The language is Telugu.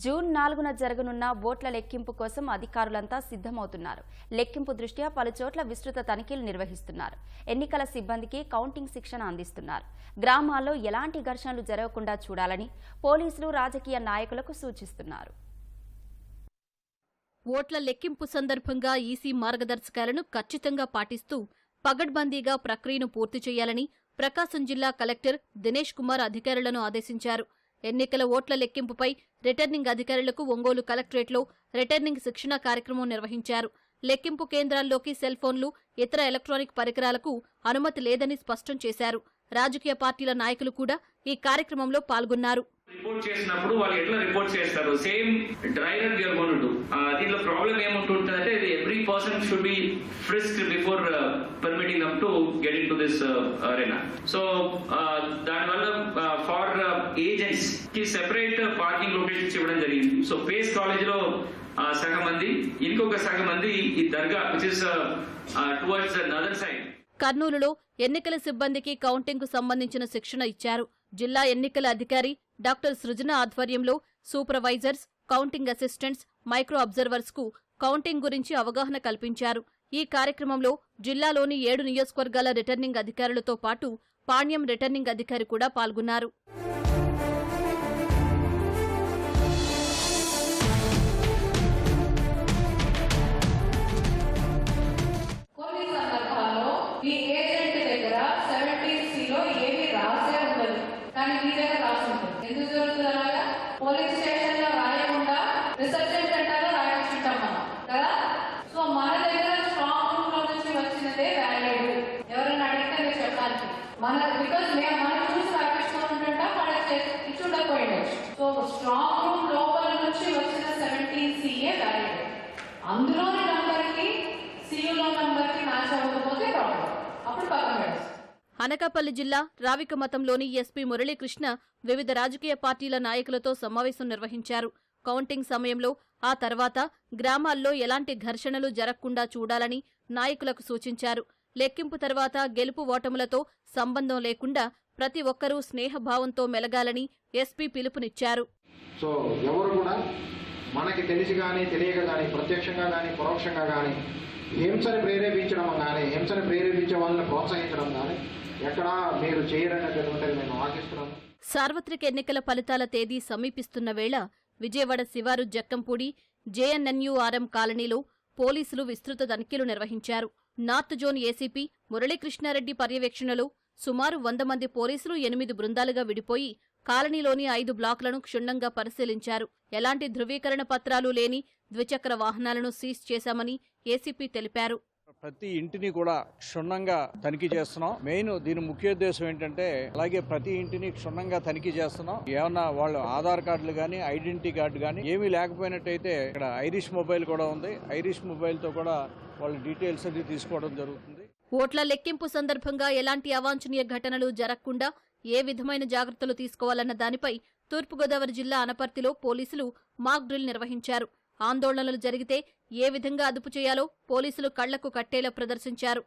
జూన్ 4న జరగనున్న ఓట్ల లెక్కింపు కోసం అధికారులంతా సిద్ధమవుతున్నారు. లెక్కింపు దృష్ట్యా పలుచోట్ల విస్తృత తనిఖీలు నిర్వహిస్తున్నారు. ఎన్నికల సిబ్బందికి కౌంటింగ్ శిక్షణ అందిస్తున్నారు. గ్రామాల్లో ఎలాంటి ఘర్షణలు జరగకుండా చూడాలని పోలీసులు రాజకీయ నాయకులకు సూచిస్తున్నారు. ఓట్ల లెక్కింపు సందర్భంగా ఈసీ మార్గదర్శకాలను ఖచ్చితంగా పాటిస్తూ పగడ్బందీగా ప్రక్రియను పూర్తి చేయాలని ప్రకాశం జిల్లా కలెక్టర్ దినేష్ కుమార్ అధికారులను ఆదేశించారు. ఎన్నికల ఓట్ల లెక్కింపుపై రిటర్నింగ్ అధికారులకు ఒంగోలు కలెక్టరేట్లో రిటర్నింగ్ శిక్షణ కార్యక్రమం నిర్వహించారు. లెక్కింపు కేంద్రాల్లోకి సెల్ ఫోన్లు, ఇతర ఎలక్ట్రానిక్ పరికరాలకు అనుమతి లేదని స్పష్టం చేశారు. రాజకీయ పార్టీల నాయకులు కూడా ఈ కార్యక్రమంలో పాల్గొన్నారు. రిపోర్ట్ చేసినప్పుడు వాళ్ళు ఎట్లా రిపోర్ట్ చేస్తారు, same dry run we are going to do. దీనిలో ప్రాబ్లం ఏముంటుందంటే every person should be frisked before permitting them to get into this arena. So దానివల్ల ఫార్ ఏజెంట్స్ కి సెపరేట్ పార్కింగ్ లొకేషన్స్ ఇవ్వడం జరిగింది. సో పేస్ కాలేజ్ లో సగం మంది, ఇంకొక సగం మంది ఈ దర్గా which is towards another side. కర్నూలులో ఎన్నికల సిబ్బందికి కౌంటింగ్ కు సంబంధించిన శిక్షణ ఇచ్చారు. జిల్లా ఎన్నికల అధికారి డాక్టర్ సృజన ఆధ్వర్యంలో supervisors, counting assistants, micro observers కు కౌంటింగ్ గురించి అవగాహన కల్పించారు. ఈ కార్యక్రమంలో జిల్లాలోని 7 నియోజకవర్గాల రిటర్నింగ్ అధికారులతో పాటు పాణ్యం రిటర్నింగ్ అధికారి కూడా పాల్గొన్నారు. పోలీస్ స్టేషన్ లో రాయకుండా రిసెప్షన్ సెంటర్ లో రాయించుంటాం మనం కదా. సో మన దగ్గర స్ట్రాంగ్ రూమ్ లో నుంచి వచ్చినదే వ్యాలిడ్. ఎవరైనా అడిగితే మీరు చెప్పాలి మన బికాస్ మనం చూసి రాపిస్తూ ఉంటుంటాం, వాళ్ళకి ఇచ్చుండకపోయిండొచ్చు. సో స్ట్రాంగ్ రూమ్ లోపల నుంచి వచ్చిన 17 CA వ్యాలిడ్. అందులోని నంబర్ కి సియులో నంబర్ కి మ్యాచ్ అవ్వకపోతే ప్రాబ్లం, అప్పుడు పక్కన పెడతాం. అనకాపల్లి జిల్లా రావికమతంలోని ఎస్పీ మురళీకృష్ణ వివిధ రాజకీయ పార్టీల నాయకులతో సమావేశం నిర్వహించారు. కౌంటింగ్ సమయంలో, ఆ తర్వాత గ్రామాల్లో ఎలాంటి ఘర్షణలు జరగకుండా చూడాలని నాయకులకు సూచించారు. లెక్కింపు తర్వాత గెలుపు ఓటములతో సంబంధం లేకుండా ప్రతి ఒక్కరూ స్నేహభావంతో మెలగాలని ఎస్పీ పిలుపునిచ్చారు. సో ఎవరు కూడా మనకి తెలిసి కానీ తెలియక కానీ ప్రత్యక్షంగా కానీ పరోక్షంగా కానీ హింసని ప్రేరేపించడం కానీ, హింసని ప్రేరేపించే వాళ్ళని ప్రోత్సహించడం కానీ ఎక్కడా మీరు చేయరనేటటువంటిది నేను ఆశిస్తున్నాను. సార్వత్రిక ఎన్నికల ఫలితాల తేదీ సమీపిస్తున్న వేళ విజయవాడ శివారు జక్కంపూడి జేఎన్ఎన్యూఆర్ఎం కాలనీలో పోలీసులు విస్తృత తనిఖీలు నిర్వహించారు. నార్త్ జోన్ ఏసీపీ మురళీకృష్ణారెడ్డి పర్యవేక్షణలో సుమారు 100 మంది పోలీసులు 8 బృందాలుగా విడిపోయి కాలనీలోని 5 బ్లాకులను క్షుణ్ణంగా పరిశీలించారు. ఎలాంటి ధృవీకరణ పత్రాలు లేని ద్విచక్ర వాహనాలను సీజ్ చేశామని ఏసీపీ తెలిపారు. ప్రతి ఇంటిని కూడా క్షుణ్ణంగా తనిఖీ చేస్తున్నాం. మెయిన్ దీని ముఖ్య ఉద్దేశం ఏంటంటే, అలాగే ప్రతి ఇంటిని క్షుణ్ణంగా తనిఖీ చేస్తున్నాం. ఏమన్నా వాళ్ళు ఆధార్ కార్డులు కానీ, ఐడెంటిటీ కార్డు కానీ ఏమీ లేకపోయినట్టయితే ఇక్కడ ఐరిష్ మొబైల్ కూడా ఉంది. ఐరిష్ మొబైల్ తో కూడా వాళ్ళ డీటెయిల్స్ అన్ని తీసుకోవడం జరుగుతుంది. ఓట్ల లెక్కింపు సందర్భంగా ఎలాంటి అవాంఛనీయ ఘటనలు జరగకుండా ఏ విధమైన జాగ్రత్తలు తీసుకోవాలన్న దానిపై తూర్పుగోదావరి జిల్లా అనపర్తిలో పోలీసులు మాక్ డ్రిల్ నిర్వహించారు. ఆందోళనలు జరిగితే ఏ విధంగా అదుపు చేయాలో పోలీసులు కళ్లకు కట్టేలా ప్రదర్శించారు.